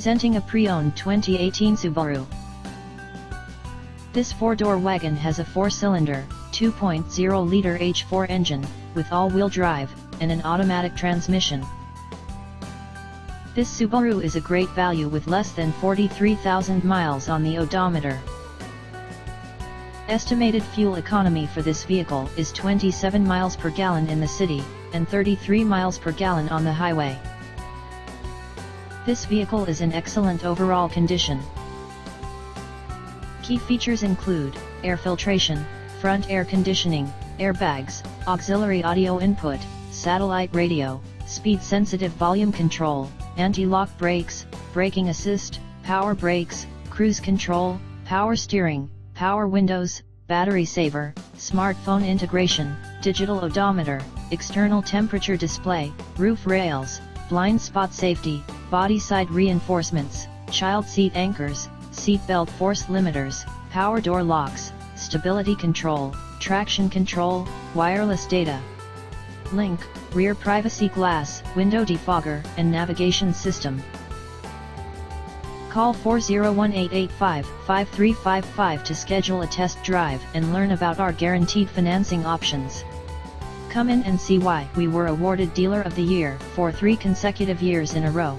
Presenting a pre-owned 2018 Subaru. This four-door wagon has a four-cylinder, 2.0-liter H4 engine, with all-wheel drive, and an automatic transmission. This Subaru is a great value with less than 43,000 miles on the odometer. Estimated fuel economy for this vehicle is 27 miles per gallon in the city, and 33 miles per gallon on the highway. This vehicle is in excellent overall condition. Key features include air filtration, front air conditioning, airbags, auxiliary audio input, satellite radio, speed-sensitive volume control, anti-lock brakes, braking assist, power brakes, cruise control, power steering, power windows, battery saver, smartphone integration, digital odometer, external temperature display, roof rails, blind spot safety, body side reinforcements, child seat anchors, seat belt force limiters, power door locks, stability control, traction control, wireless data link, rear privacy glass, window defogger, and navigation system. Call 401-885-5355 to schedule a test drive and learn about our guaranteed financing options. Come in and see why we were awarded Dealer of the Year for 3 consecutive years in a row.